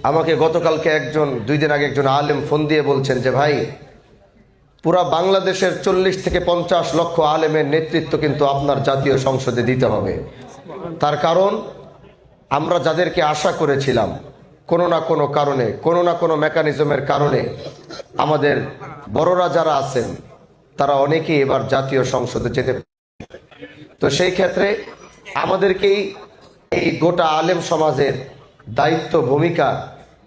আমাকে গতকালকে দুই দিন আগে একজন আলেম ফোন দিয়ে বলছেন যে ভাই, পুরা বাংলাদেশের 40 থেকে 50 লক্ষ আলেমের নেতৃত্ব কিন্তু আপনার জাতীয় সংসদে দিতে হবে। তার কারণ আমরা যাদেরকে আশা করেছিলাম কোনো না কোনো কারণে, কোনো না কোনো মেকানিজমের কারণে আমাদের বড়রা যারা আছেন তারা অনেকেই এবার জাতীয় সংসদে যেতে, তো সেই ক্ষেত্রে আমাদেরকেই এই গোটা আলেম সমাজের দায়িত্ব ভূমিকা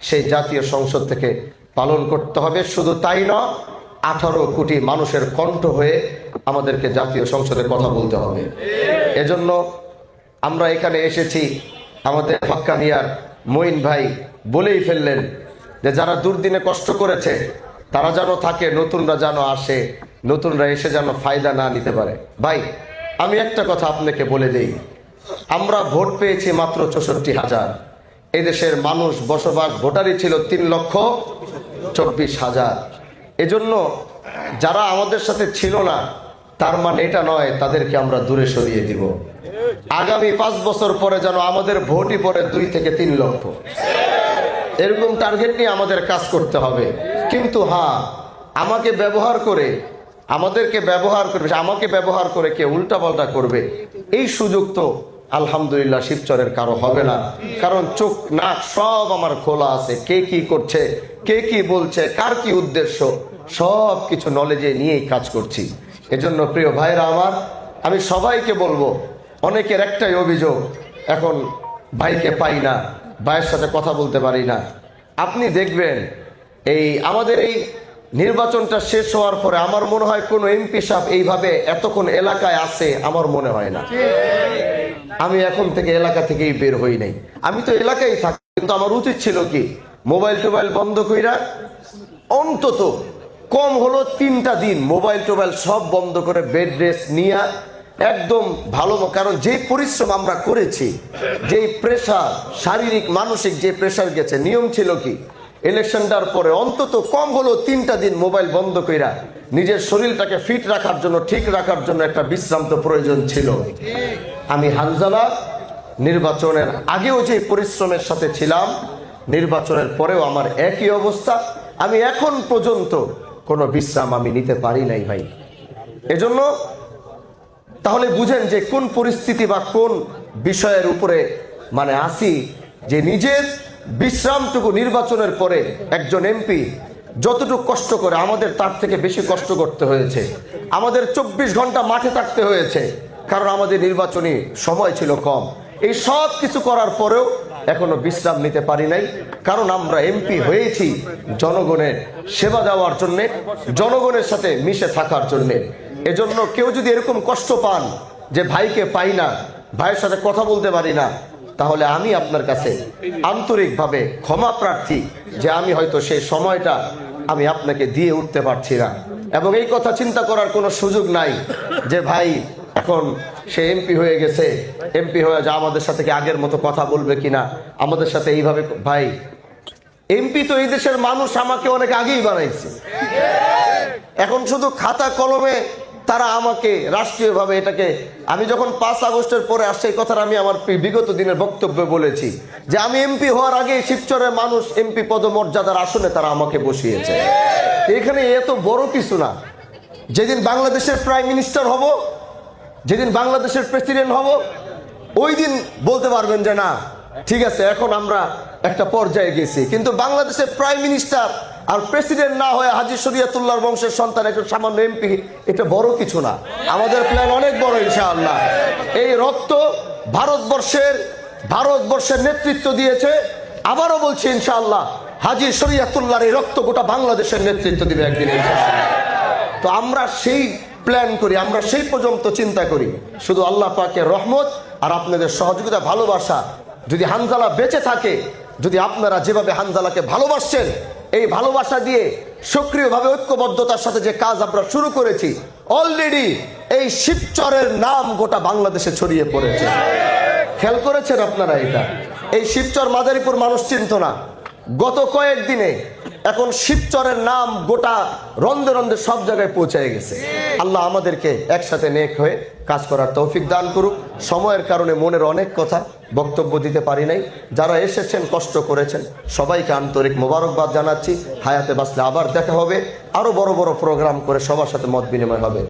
সেই জাতীয় সংসদ থেকে পালন করতে হবে। শুধু তাই নয়, 18 কোটি মানুষের কণ্ঠ হয়ে আমাদেরকে জাতীয় সংসদে কথা বলতে হবে। এজন্য আমরা এখানে এসেছি। আমাদের হক্কানিয়ার মঈন ভাই বলেই ফেললেন যে যারা দুর্দিনে কষ্ট করেছে তারা যেন থাকে, নতুনরা যেন আসে, নতুনরা এসে যেন ফায়দা না নিতে পারে। ভাই, আমি একটা কথা আপনাকে বলে দেই, আমরা ভোট পেয়েছি মাত্র 64,000। এদেশের মানুষ বসবাস ভোটারই ছিল 3,24,000। এজন্য যারা আমাদের সাথে ছিল না তার মানে এটা নয় তাদেরকে আমরা দূরে সরিয়ে দিব। আগামী 5 বছর পরে যেন আমাদের ভোটই পড়ে 2 থেকে 3 লক্ষ, এরকম টার্গেট নিয়ে আমাদের কাজ করতে হবে। কিন্তু হ্যাঁ, আমাকে ব্যবহার করে, আমাদেরকে ব্যবহার করবে, আমাকে ব্যবহার করে কে উল্টাপাল্টা করবে, এই সুযোগ তো আলহামদুলিল্লাহ শিবচরের কারো হবে না। কারণ চোখ নাক সব আমার খোলা আছে, কে কি করছে, কে কি বলছে, কার কি উদ্দেশ্য, সব কিছু নলেজে নিয়েই কাজ করছি। এজন্য প্রিয় ভাইরা আমার, আমি সবাইকে বলবো, অনেকের একটাই অভিযোগ, এখন ভাইকে পাই না, ভাইয়ের সাথে কথা বলতে পারি না। আপনি দেখবেন আমাদের এই নির্বাচনটা শেষ হওয়ার পরে আমার মনে হয় কোনো এমপি সাহেব এইভাবে এতক্ষণ এলাকায় আছে আমার মনে হয় না। আমি এখন থেকে এলাকা থেকেই বের হই নাই, আমি তো এলাকায় থাকি, কিন্তু আমার উচিত ছিল কি মোবাইল টোবাইল বন্ধ কইরা অন্তত কম হলো 3টা দিন মোবাইল টোবাইল সব বন্ধ করে বেড রেস্ট নিয়ে একদম ভালো। কারণ যে পরিশ্রম আমরা করেছি, যেই প্রেশার, শারীরিক মানসিক যে প্রেশার গেছে, নিয়ম ছিল কি ইলেকশনটার পরে অন্তত কম হলো 3টা দিন মোবাইল বন্ধ কইরা নিজের শরীরটাকে ফিট রাখার জন্য, ঠিক রাখার জন্য একটা বিশ্রাম তো প্রয়োজন ছিল। আমি হানজালা নির্বাচনের আগেও যে পরিশ্রমের সাথে ছিলাম, নির্বাচনের পরেও আমার একই অবস্থা। আমি এখন পর্যন্ত কোনো বিশ্রাম আমি নিতে পারি নাই ভাই। এজন্য তাহলে বুঝেন যে কোন পরিস্থিতি বা কোন বিষয়ের উপরে মানে আসি, যে নিজের বিশ্রামটুকু নির্বাচনের পরে একজন এমপি যতটুকু কষ্ট করে আমাদের তার থেকে বেশি কষ্ট করতে হয়েছে। আমাদের 24 ঘন্টা মাঠে থাকতে হয়েছে, কারণ আমাদের নির্বাচনী সময় ছিল কম। এই সব কিছু করার পরেও এখনো বিশ্রাম নিতে পারি নাই, কারণ আমরা এমপি হয়েছি জনগণের সেবা দেওয়ার জন্যে, জনগণের সাথে মিশে থাকার জন্যে। এজন্য কেউ যদি এরকম কষ্ট পান যে ভাইকে পাই না, ভাইয়ের সাথে কথা বলতে পারি না, তাহলে আমি আপনার কাছে আন্তরিকভাবে ক্ষমা প্রার্থী যে আমি হয়তো সেই সময়টা আমি আপনাকে দিয়ে উঠতে পারছি না। এবং এই কথা চিন্তা করার কোনো সুযোগ নাই যে ভাই এখন সে এমপি হয়ে গেছে, এমপি হয়ে যা আমাদের সাথে কি আগের মতো কথা বলবে কিনা, আমাদের সাথে এইভাবে। ভাই, এমপি তো এই দেশের মানুষ আমাকে অনেক আগেই বানাইছে। এখন শুধু খাতা কলমে তারা আমাকে রাষ্ট্রীয়ভাবে এটাকে, আমি যখন 5 আগস্টের পরে আসছে এই কথাটা আমি আমার বিগত দিনের বক্তব্যে বলেছি যে আমি এমপি হওয়ার আগে শিবচরের মানুষ এমপি পদমর্যাদার আসনে তারা আমাকে বসিয়েছে। এখানে এত বড় কিছু না। যেদিন বাংলাদেশের প্রাইম মিনিস্টার হব, যেদিন বাংলাদেশের প্রেসিডেন্ট হব, ওই দিন বলতে পারবেন যে না ঠিক আছে এখন আমরা একটা পর্যায়ে গেছি। কিন্তু বাংলাদেশের প্রাইম মিনিস্টার আর প্রেসিডেন্ট না হয়ে হাজী শরীয়তুল্লাহর বংশের সন্তান একটা সামান্য এমপি, এটা বড় কিছু না। আমাদের প্ল্যান অনেক বড় ইনশাআল্লাহ। এই রক্ত ভারতবর্ষের নেতৃত্ব দিয়েছে, আবারও বলছি ইনশাআল্লাহ হাজী শরীয়তুল্লাহর এই রক্ত গোটা বাংলাদেশের নেতৃত্ব দিবে একদিন ইনশাআল্লাহ। তো আমরা সেই প্ল্যান করি, আমরা সেই পর্যন্ত চিন্তা করি। শুধু আল্লাহ পাকের রহমত আর আপনাদের সহযোগিতা, ভালোবাসা, যদি হানজালা বেঁচে থাকে, যদি আপনারা যেভাবে হানজালাকে ভালোবাসছেন, এই ভালোবাসা দিয়ে সক্রিয়ভাবে ঐক্যবদ্ধতার সাথে যে কাজ আমরা শুরু করেছি, অলরেডি এই শিবচরের নাম গোটা বাংলাদেশে ছড়িয়ে পড়েছে। খেয়াল করেছেন আপনারা এটা? এই শিবচর মাদারীপুর মানুষ চিনত না, গত কয়েকদিনে এখন শিবচরের নাম গোটা রন্ধে রন্ধে সব জায়গায় পৌঁছে গেছে। আল্লাহ আমাদেরকে একসাথে নেক হয়ে কাজ করার তৌফিক দান করুক। সময়ের কারণে মনের অনেক কথা বক্তব্য দিতে পারি নাই। যারা এসেছেন, কষ্ট করেছেন, সবাইকে আন্তরিক মোবারকবাদ জানাচ্ছি। হায়াতে বাঁচলে আবার দেখা হবে, আরো বড় বড় প্রোগ্রাম করে সবার সাথে মত বিনিময় হবে।